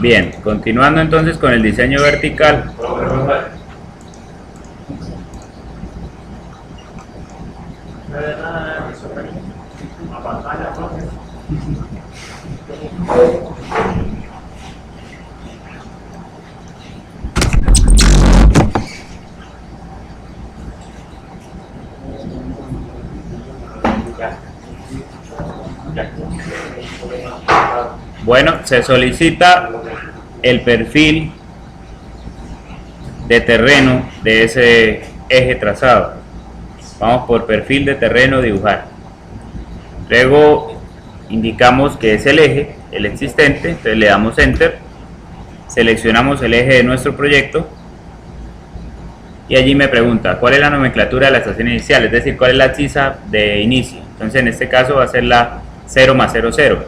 Bien, continuando entonces con el diseño vertical. Bueno, se solicita el perfil de terreno de ese eje trazado. Vamos por perfil de terreno, dibujar. Luego indicamos que es el eje, el existente, entonces le damos enter, seleccionamos el eje de nuestro proyecto y allí me pregunta cuál es la nomenclatura de la estación inicial, es decir, cuál es la chisa de inicio. Entonces en este caso va a ser la 0 más 0, 0.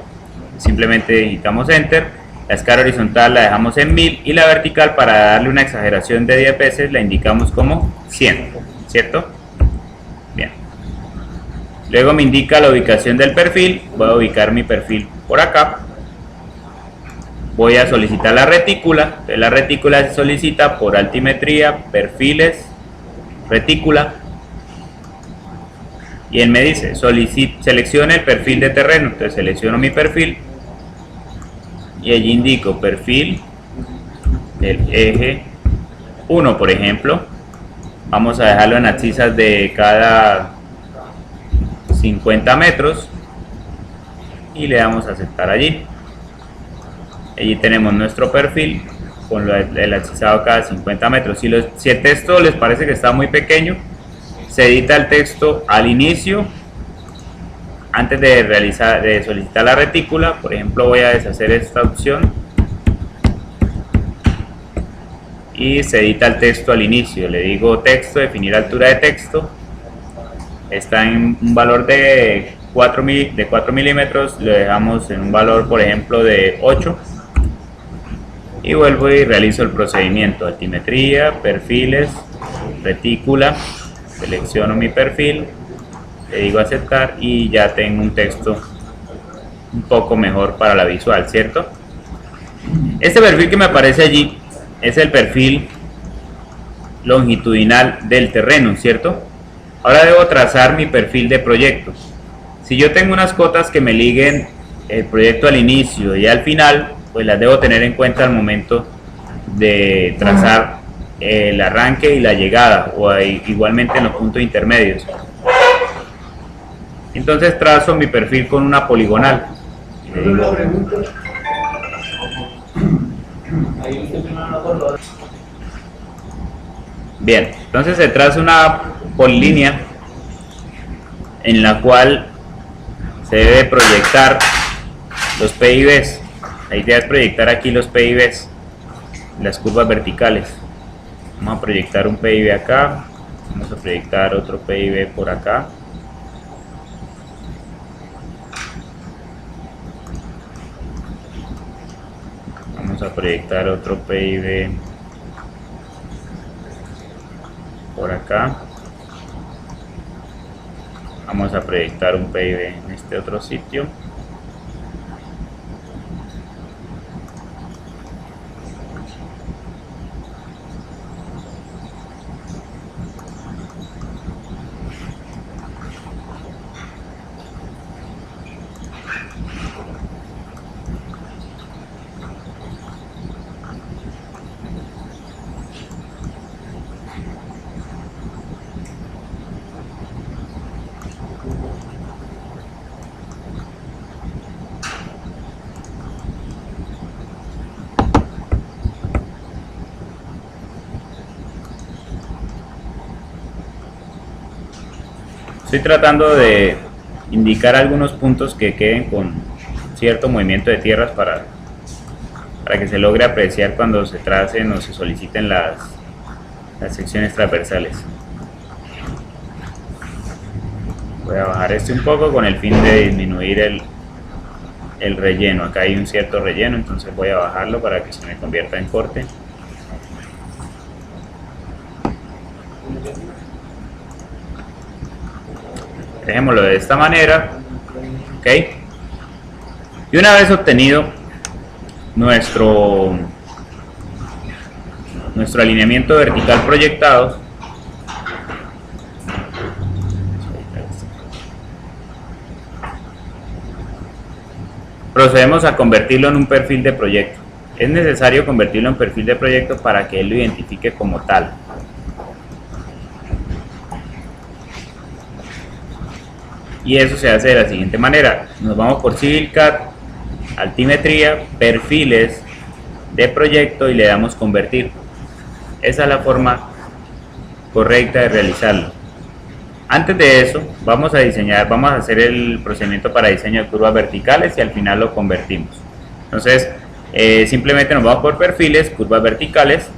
Simplemente digitamos enter, la escala horizontal la dejamos en 1000 y la vertical, para darle una exageración de 10 veces, la indicamos como 100, ¿cierto? Bien. Luego me indica la ubicación del perfil, voy a ubicar mi perfil por acá. Voy a solicitar la retícula, entonces la retícula se solicita por altimetría, perfiles, retícula. Y él me dice, seleccione el perfil de terreno, entonces selecciono mi perfil y allí indico perfil del eje 1, por ejemplo. Vamos a dejarlo en abscisas de cada 50 metros y le damos a aceptar allí. Allí tenemos nuestro perfil con el abscisado cada 50 metros. Si el texto les parece que está muy pequeño, se edita el texto al inicio, antes de solicitar la retícula. Por ejemplo, voy a deshacer esta opción y se edita el texto al inicio. Le digo texto, definir altura de texto, está en un valor de 4 milímetros, lo dejamos en un valor, por ejemplo, de 8 y vuelvo y realizo el procedimiento: altimetría, perfiles, retícula. Selecciono mi perfil, le digo aceptar y ya tengo un texto un poco mejor para la visual, ¿cierto? Este perfil que me aparece allí es el perfil longitudinal del terreno, ¿cierto? Ahora debo trazar mi perfil de proyecto. Si yo tengo unas cotas que me liguen el proyecto al inicio y al final, pues las debo tener en cuenta al momento de trazar el arranque y la llegada, o igualmente en los puntos intermedios. Entonces trazo mi perfil con una poligonal. Bien, entonces se traza una polilínea en la cual se debe proyectar los PIBs. La idea es proyectar aquí los PIBs, las curvas verticales. Vamos a proyectar un PIB acá, vamos a proyectar otro PIB por acá. Vamos a proyectar otro PIB por acá. Vamos a proyectar un PIB en este otro sitio. Estoy tratando de indicar algunos puntos que queden con cierto movimiento de tierras para que se logre apreciar cuando se tracen o se soliciten las secciones transversales. Voy a bajar este un poco con el fin de disminuir el relleno. Acá hay un cierto relleno, entonces voy a bajarlo para que se me convierta en corte. Dejémoslo de esta manera, ¿ok? Y una vez obtenido nuestro alineamiento vertical proyectado, procedemos a convertirlo en un perfil de proyecto. Es necesario convertirlo en perfil de proyecto para que él lo identifique como tal. Y eso se hace de la siguiente manera: nos vamos por CivilCAD, altimetría, perfiles de proyecto y le damos convertir. Esa es la forma correcta de realizarlo. Antes de eso, vamos a hacer el procedimiento para diseño de curvas verticales y al final lo convertimos. Entonces, simplemente nos vamos por perfiles, curvas verticales,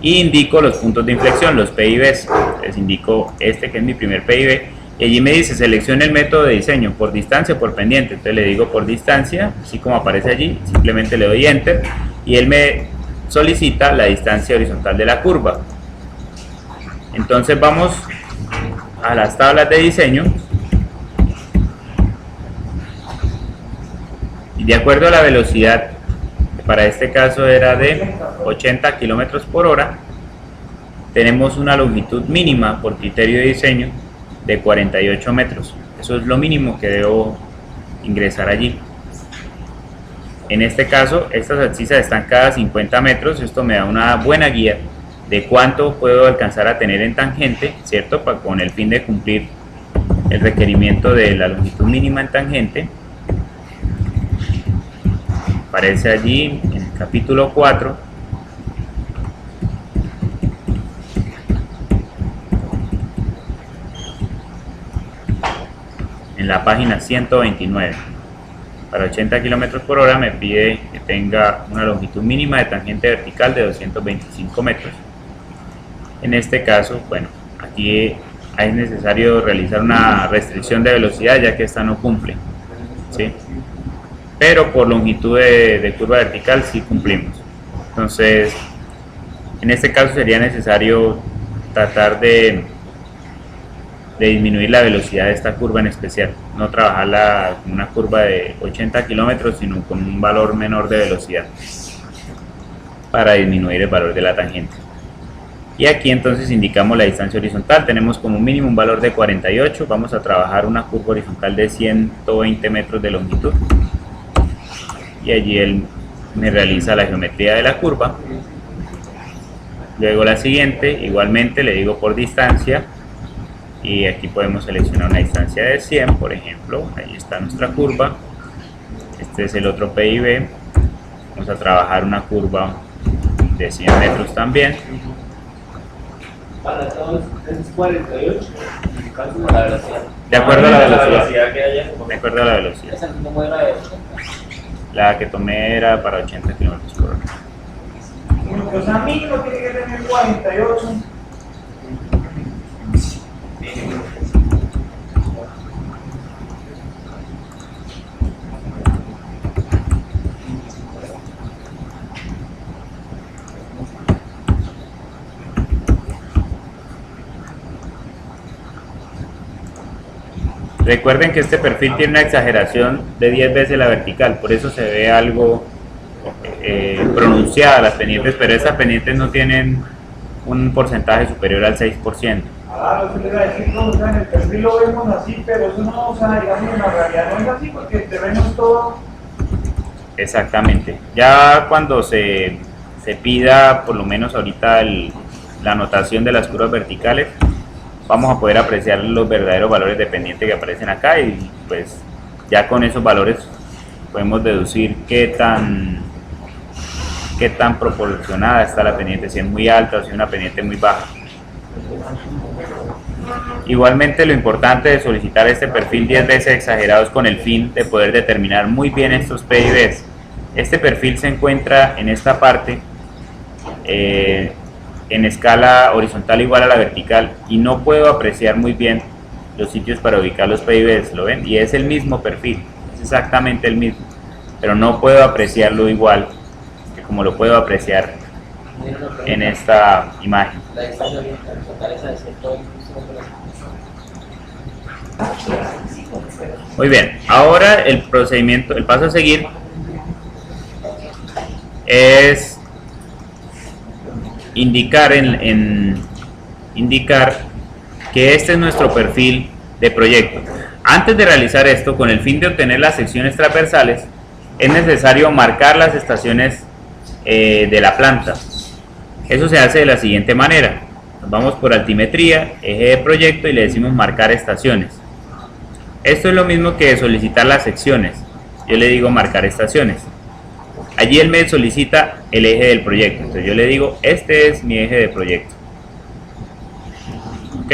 y indico los puntos de inflexión, los PIBs. Les indico este que es mi primer PIB, y allí me dice seleccione el método de diseño, por distancia o por pendiente. Entonces le digo por distancia, así como aparece allí, simplemente le doy enter y él me solicita la distancia horizontal de la curva. Entonces vamos a las tablas de diseño y de acuerdo a la velocidad, que para este caso era de 80 km por hora, tenemos una longitud mínima por criterio de diseño de 48 metros. Eso es lo mínimo que debo ingresar allí. En este caso, estas abscisas están cada 50 metros. Esto me da una buena guía de cuánto puedo alcanzar a tener en tangente, ¿cierto? Con el fin de cumplir el requerimiento de la longitud mínima en tangente. Aparece allí en el capítulo 4. En la página 129. Para 80 km por hora me pide que tenga una longitud mínima de tangente vertical de 225 metros. En este caso, bueno, aquí es necesario realizar una restricción de velocidad ya que esta no cumple, ¿sí? Pero por longitud de curva vertical sí cumplimos. Entonces, en este caso sería necesario tratar de disminuir la velocidad de esta curva en especial, no trabajarla con una curva de 80 kilómetros, sino con un valor menor de velocidad para disminuir el valor de la tangente. Y aquí entonces indicamos la distancia horizontal, tenemos como mínimo un valor de 48, vamos a trabajar una curva horizontal de 120 metros de longitud y allí él me realiza la geometría de la curva. Luego la siguiente, igualmente le digo por distancia, y aquí podemos seleccionar una distancia de 100, por ejemplo. Ahí está nuestra curva. Este es el otro PIB. Vamos a trabajar una curva de 100 metros también. Para todos es 48. La velocidad. De acuerdo a la velocidad. Que haya. De acuerdo a la velocidad. Esa no era de 80. La que tomé era para 80 km por hora. Bueno, pues a mí no tiene que tener 48. Recuerden que este perfil tiene una exageración de 10 veces la vertical, por eso se ve algo pronunciada las pendientes, pero esas pendientes no tienen un porcentaje superior al 6%. Claro, eso le iba a decir, no, o sea, en el perfil lo vemos así, pero eso no, o sea, digamos, en la realidad no es así, porque el terreno es todo. Exactamente. Ya cuando se pida, por lo menos ahorita, la anotación de las curvas verticales, vamos a poder apreciar los verdaderos valores de pendiente que aparecen acá, y pues ya con esos valores podemos deducir qué tan proporcionada está la pendiente, si es muy alta o si es una pendiente muy baja. Igualmente, lo importante de solicitar este perfil 10 veces exagerado es con el fin de poder determinar muy bien estos PIBs. Este perfil se encuentra en esta parte en escala horizontal igual a la vertical, y no puedo apreciar muy bien los sitios para ubicar los PIBs, ¿lo ven? Y es el mismo perfil, es exactamente el mismo, pero no puedo apreciarlo igual que como lo puedo apreciar en esta imagen. La distancia horizontal esa de 120. Muy bien, ahora el procedimiento, el paso a seguir es indicar indicar que este es nuestro perfil de proyecto. Antes de realizar esto, con el fin de obtener las secciones transversales, es necesario marcar las estaciones de la planta. Eso se hace de la siguiente manera: nos vamos por altimetría, eje de proyecto y le decimos marcar estaciones. Esto es lo mismo que solicitar las secciones. Yo le digo marcar estaciones. Allí él me solicita el eje del proyecto. Entonces yo le digo, este es mi eje de proyecto. ¿Ok?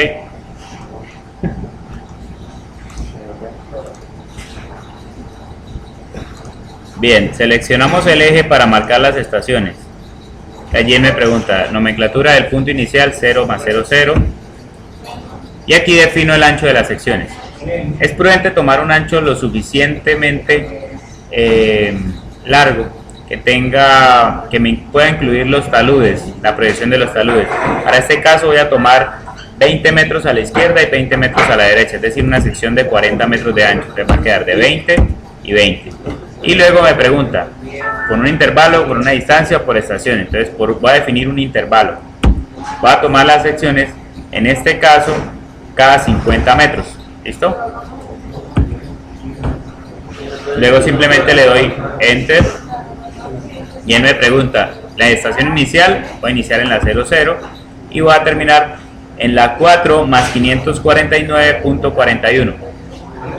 Bien, seleccionamos el eje para marcar las estaciones. Allí él me pregunta, nomenclatura del punto inicial 0 más 0, 0. Y aquí defino el ancho de las secciones. Es prudente tomar un ancho lo suficientemente largo, que me pueda incluir los taludes, la proyección de los taludes. Para este caso voy a tomar 20 metros a la izquierda y 20 metros a la derecha, es decir, una sección de 40 metros de ancho. Entonces va a quedar de 20 y 20. Y luego me pregunta, ¿con un intervalo, con una distancia o por estación? Entonces voy a definir un intervalo. Voy a tomar las secciones, en este caso, cada 50 metros. ¿Listo? Luego simplemente le doy Enter y él me pregunta la estación inicial. Voy a iniciar en la 00 y voy a terminar en la 4 más 549.41.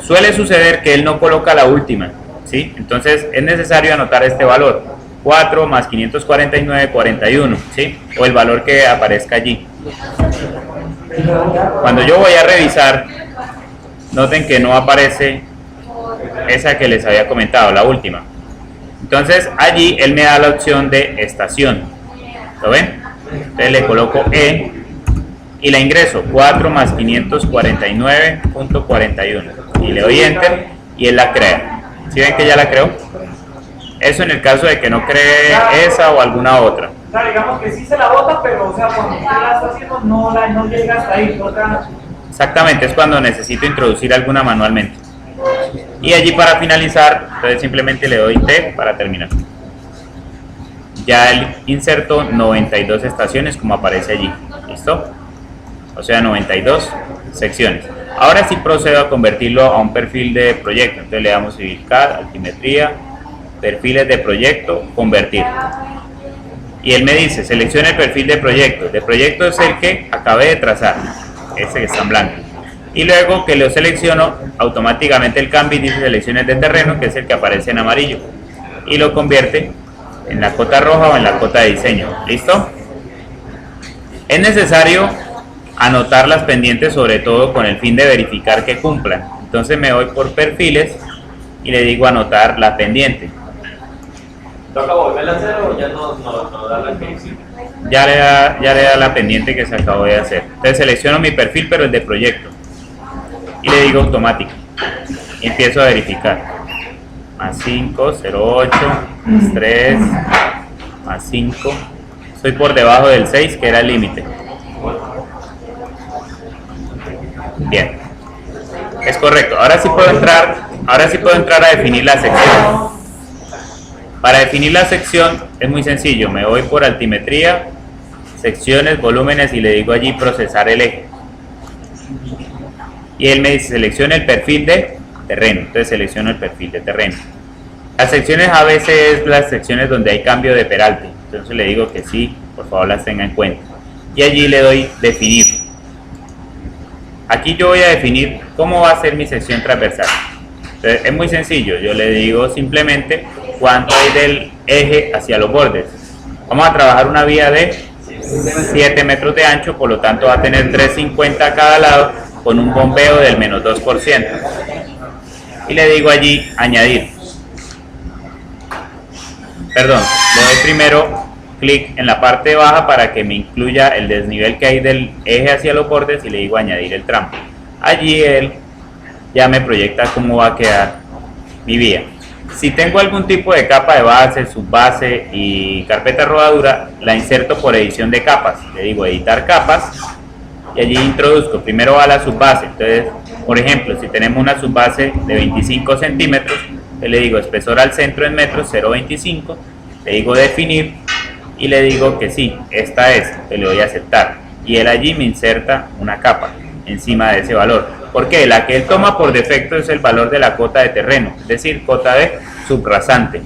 Suele suceder que él no coloca la última, ¿sí? Entonces es necesario anotar este valor, 4 más 549.41, ¿sí? O el valor que aparezca allí. Cuando yo voy a revisar, noten que no aparece esa que les había comentado, la última. Entonces allí él me da la opción de estación. ¿Lo ven? Entonces le coloco E y la ingreso, 4 más 549.41. Y le doy Enter y él la crea. ¿Sí ven que ya la creó? Eso en el caso de que no cree esa o alguna otra. O sea, digamos que sí se la bota, pero o sea, cuando usted la está haciendo no llega hasta ahí, toca... Exactamente, es cuando necesito introducir alguna manualmente. Y allí para finalizar, entonces simplemente le doy T para terminar. Ya él insertó 92 estaciones como aparece allí. ¿Listo? O sea, 92 secciones. Ahora sí procedo a convertirlo a un perfil de proyecto. Entonces le damos Civil CAD, altimetría, perfiles de proyecto, convertir. Y él me dice, seleccione el perfil de proyecto. De proyecto es el que acabé de trazar, este que está en blanco. Y luego que lo selecciono, automáticamente el cambio dice selecciones de terreno, que es el que aparece en amarillo. Y lo convierte en la cota roja o en la cota de diseño. ¿Listo? Es necesario anotar las pendientes, sobre todo con el fin de verificar que cumplan. Entonces me voy por perfiles y le digo anotar la pendiente. ¿Toca volverla a hacer o ya no da la que hicimos? Ya le da la pendiente que se acabó de hacer. Entonces selecciono mi perfil, pero el de proyecto. Y le digo automático. Y empiezo a verificar. Más 5, 0,8, más 3, más 5. Estoy por debajo del 6, que era el límite. Bien. Es correcto. Ahora sí puedo entrar a definir la sección. Para definir la sección es muy sencillo. Me voy por altimetría, secciones, volúmenes y le digo allí procesar el eje. Y él me dice selecciona el perfil de terreno. Entonces selecciono el perfil de terreno. Las secciones a veces es las secciones donde hay cambio de peralte. Entonces le digo que sí, por favor las tenga en cuenta. Y allí le doy definir. Aquí yo voy a definir cómo va a ser mi sección transversal. Entonces, es muy sencillo. Yo le digo simplemente cuánto hay del eje hacia los bordes. Vamos a trabajar una vía de 7 metros de ancho, por lo tanto va a tener 3,50 a cada lado con un bombeo del menos 2%. Y le digo allí añadir. Perdón, le doy primero clic en la parte baja para que me incluya el desnivel que hay del eje hacia los bordes y le digo añadir el tramo. Allí él ya me proyecta cómo va a quedar mi vía. Si tengo algún tipo de capa de base, subbase y carpeta rodadura, la inserto por edición de capas. Le digo editar capas y allí introduzco. Primero va la subbase. Entonces, por ejemplo, si tenemos una subbase de 25 centímetros, le digo espesor al centro en metros 0,25 le digo definir y le digo que sí, esta es, que le doy a aceptar, y él allí me inserta una capa encima de ese valor. ¿Por qué? La que él toma por defecto es el valor de la cota de terreno, es decir, cota de subrasante.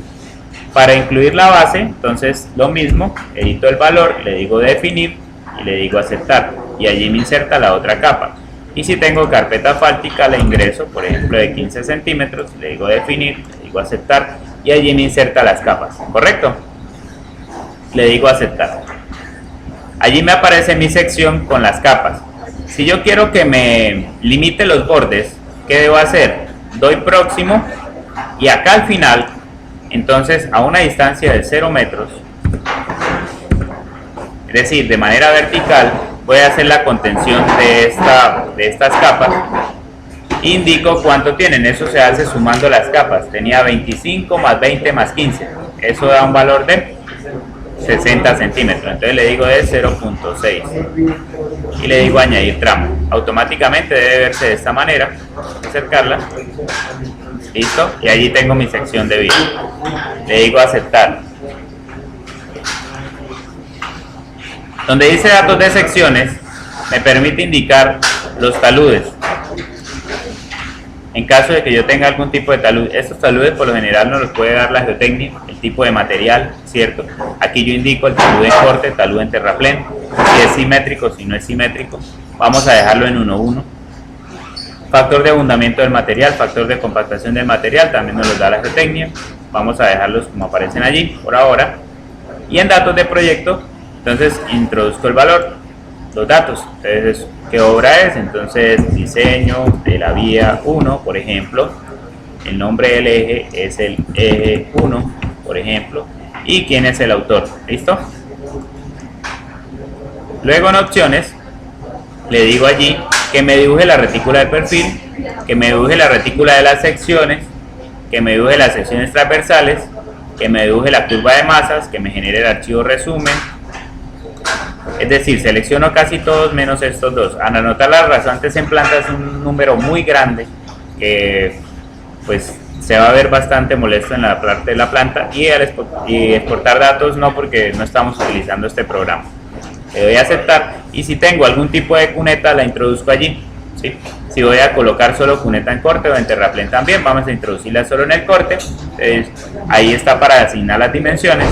Para incluir la base, entonces lo mismo, edito el valor, le digo definir y le digo aceptar, y allí me inserta la otra capa. Y si tengo carpeta asfáltica, le ingreso, por ejemplo, de 15 centímetros, le digo definir, le digo aceptar, y allí me inserta las capas, ¿correcto? Le digo aceptar. Allí me aparece mi sección con las capas. Si yo quiero que me limite los bordes, ¿qué debo hacer? Doy próximo y acá al final, entonces a una distancia de 0 metros, es decir, de manera vertical, voy a hacer la contención de estas capas. Indico cuánto tienen, eso se hace sumando las capas. Tenía 25 más 20 más 15, eso da un valor de 60 centímetros, entonces le digo de 0.6 y le digo añadir tramo. Automáticamente debe verse de esta manera, acercarla, listo, y allí tengo mi sección de vía. Le digo aceptar. Donde dice datos de secciones, me permite indicar los taludes. En caso de que yo tenga algún tipo de talud, estos taludes por lo general nos los puede dar la geotecnia, el tipo de material, ¿cierto? Aquí yo indico el talud en corte, talud en terraplén, si es simétrico, si no es simétrico. Vamos a dejarlo en 1,1. Factor de abundamiento del material, factor de compactación del material, también nos los da la geotecnia. Vamos a dejarlos como aparecen allí, por ahora. Y en datos de proyecto, entonces introduzco el valor, los datos. Entonces, ¿qué obra es? Entonces, diseño de la vía 1, por ejemplo. El nombre del eje es el eje 1, por ejemplo. ¿Y quién es el autor? ¿Listo? Luego en opciones, le digo allí que me dibuje la retícula de perfil, que me dibuje la retícula de las secciones, que me dibuje las secciones transversales, que me dibuje la curva de masas, que me genere el archivo resumen. Es decir, selecciono casi todos menos estos dos. Al anotar las rasantes en planta es un número muy grande que pues se va a ver bastante molesto en la parte de la planta, y exportar datos no, porque no estamos utilizando este programa. Le doy a aceptar, y si tengo algún tipo de cuneta la introduzco allí, ¿sí? Si voy a colocar solo cuneta en corte o en terraplén también, vamos a introducirla solo en el corte. Ahí está para asignar las dimensiones.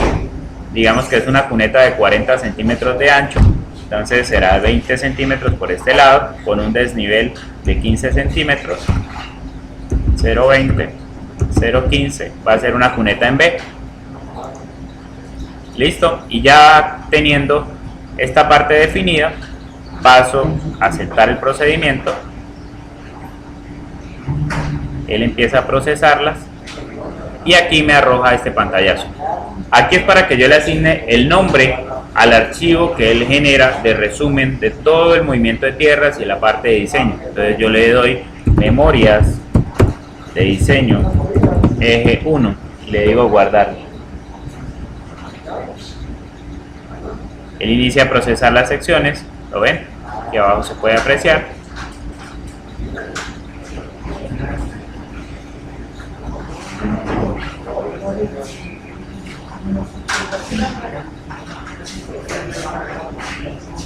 Digamos que es una cuneta de 40 centímetros de ancho, entonces será 20 centímetros por este lado, con un desnivel de 15 centímetros, 0.20, 0.15, va a ser una cuneta en B. Listo, y ya teniendo esta parte definida, paso a aceptar el procedimiento. Él empieza a procesarlas y aquí me arroja este pantallazo. Aquí es para que yo le asigne el nombre al archivo que él genera de resumen de todo el movimiento de tierras y la parte de diseño. Entonces yo le doy memorias de diseño eje 1 y le digo guardar. Él inicia a procesar las secciones, ¿lo ven? Aquí abajo se puede apreciar.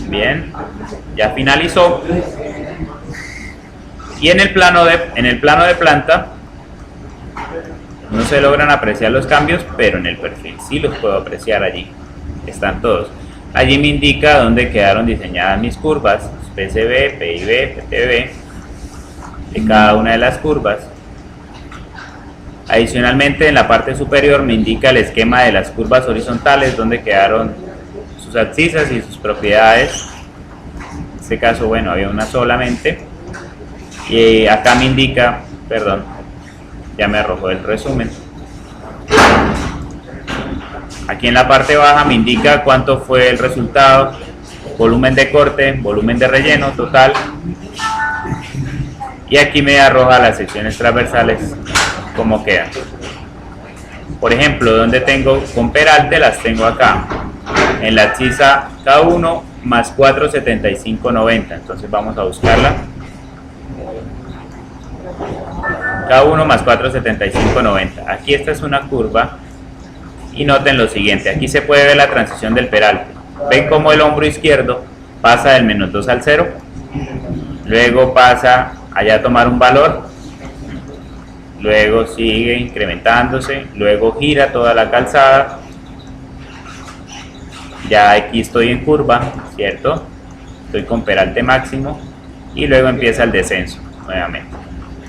Bien, ya finalizó. Y en el plano de planta no se logran apreciar los cambios, pero en el perfil sí los puedo apreciar. Allí están todos. Allí me indica dónde quedaron diseñadas mis curvas, PCB, PIB, PTB, de cada una de las curvas. Adicionalmente, en la parte superior me indica el esquema de las curvas horizontales, donde quedaron sus abscisas y sus propiedades. En este caso, bueno, había una solamente. Y acá me indica, perdón, ya me arrojó el resumen. Aquí en la parte baja me indica cuánto fue el resultado, volumen de corte, volumen de relleno total. Y aquí me arroja las secciones transversales como quedan. Por ejemplo, donde tengo con peralte, las tengo acá en la abscisa K1 más 475.90. Entonces vamos a buscarla. K1 más 475.90. Aquí esta es una curva Y noten lo siguiente, aquí se puede ver la transición del peralte. Ven cómo el hombro izquierdo pasa del -2 al 0, luego pasa allá a tomar un valor, luego sigue incrementándose, luego gira toda la calzada, ya aquí estoy en curva, ¿cierto? Estoy con peralte máximo y luego empieza el descenso nuevamente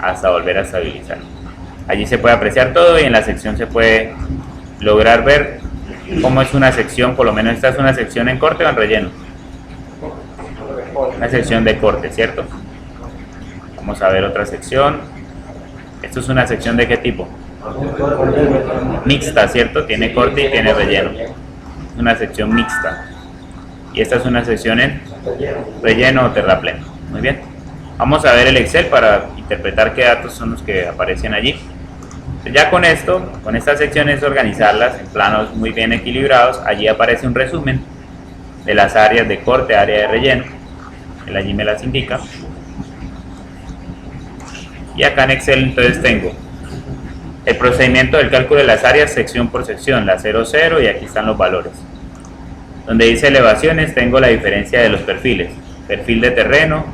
hasta volver a estabilizar. Allí se puede apreciar todo y en la sección se puede lograr ver cómo es una sección, por lo menos esta es una sección en corte o en relleno. Una sección de corte, ¿cierto? Vamos a ver otra sección. Esto es una sección de qué tipo? Mixta, ¿cierto? Tiene corte y tiene relleno. Una sección mixta. Y esta es una sección en relleno o terrapleno. Muy bien. Vamos a ver el Excel para interpretar qué datos son los que aparecen allí. Ya con esto, con estas secciones, organizarlas en planos muy bien equilibrados. Allí aparece un resumen de las áreas de corte, área de relleno. Él allí me las indica. Y acá en Excel entonces tengo el procedimiento del cálculo de las áreas sección por sección, la 00, y aquí están los valores. Donde dice elevaciones tengo la diferencia de los perfiles, perfil de terreno,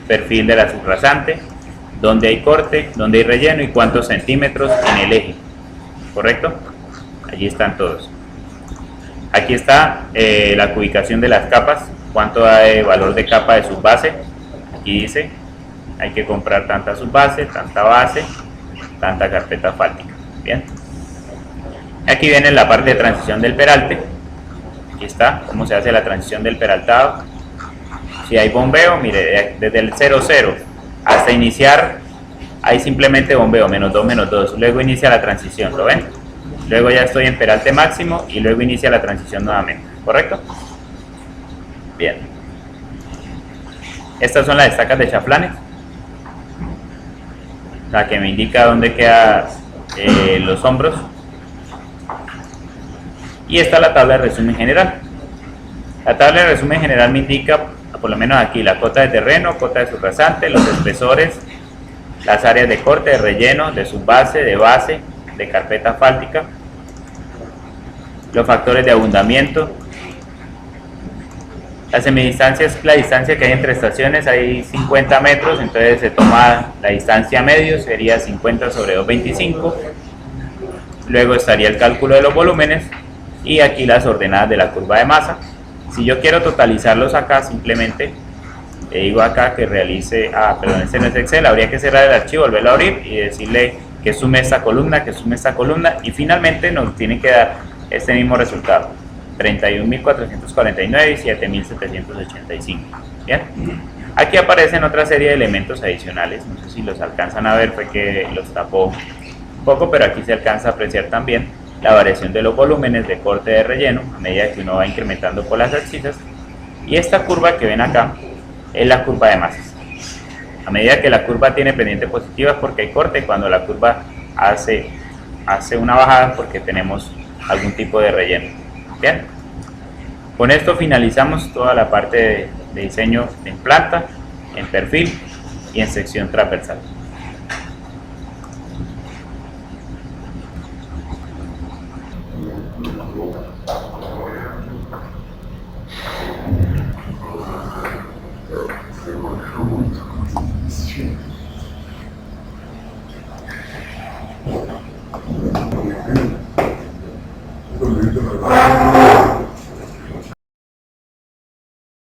perfil de la subrasante, donde hay corte, donde hay relleno y cuántos centímetros en el eje, ¿correcto? Allí están todos. Aquí está la ubicación de las capas, cuánto da de valor de capa de subbase. Aquí dice, hay que comprar tanta subbase, tanta base, tanta carpeta asfáltica. Bien. Aquí viene la parte de transición del peralte. Aquí está, cómo se hace la transición del peraltado. Si hay bombeo, mire, desde el 00 hasta iniciar, hay simplemente bombeo, -2, -2. Luego inicia la transición, ¿lo ven? Luego ya estoy en peralte máximo y luego inicia la transición nuevamente, ¿correcto? Bien. Estas son las estacas de chaflanes, la que me indica dónde quedan los hombros. Y esta es la tabla de resumen general. La tabla de resumen general me indica, por lo menos aquí, la cota de terreno, cota de subrasante, los espesores, las áreas de corte, de relleno, de subbase, de base, de carpeta asfáltica, los factores de abundamiento. La semidistancia es la distancia que hay entre estaciones, hay 50 metros, entonces se toma la distancia medio, sería 50 sobre 225. Luego estaría el cálculo de los volúmenes y aquí las ordenadas de la curva de masa. Si yo quiero totalizarlos acá, simplemente le digo acá que realice, perdón, este no es Excel, habría que cerrar el archivo, volverlo a abrir y decirle que sume esta columna, y finalmente nos tiene que dar este mismo resultado, 31.449 y 7.785. Bien, aquí aparecen otra serie de elementos adicionales, no sé si los alcanzan a ver, fue que los tapó un poco, pero aquí se alcanza a apreciar también la variación de los volúmenes de corte de relleno a medida que uno va incrementando por las abscisas, y esta curva que ven acá es la curva de masas. A medida que la curva tiene pendiente positiva es porque hay corte, cuando la curva hace una bajada porque tenemos algún tipo de relleno. Bien, con esto finalizamos toda la parte de diseño en planta, en perfil y en sección transversal. Con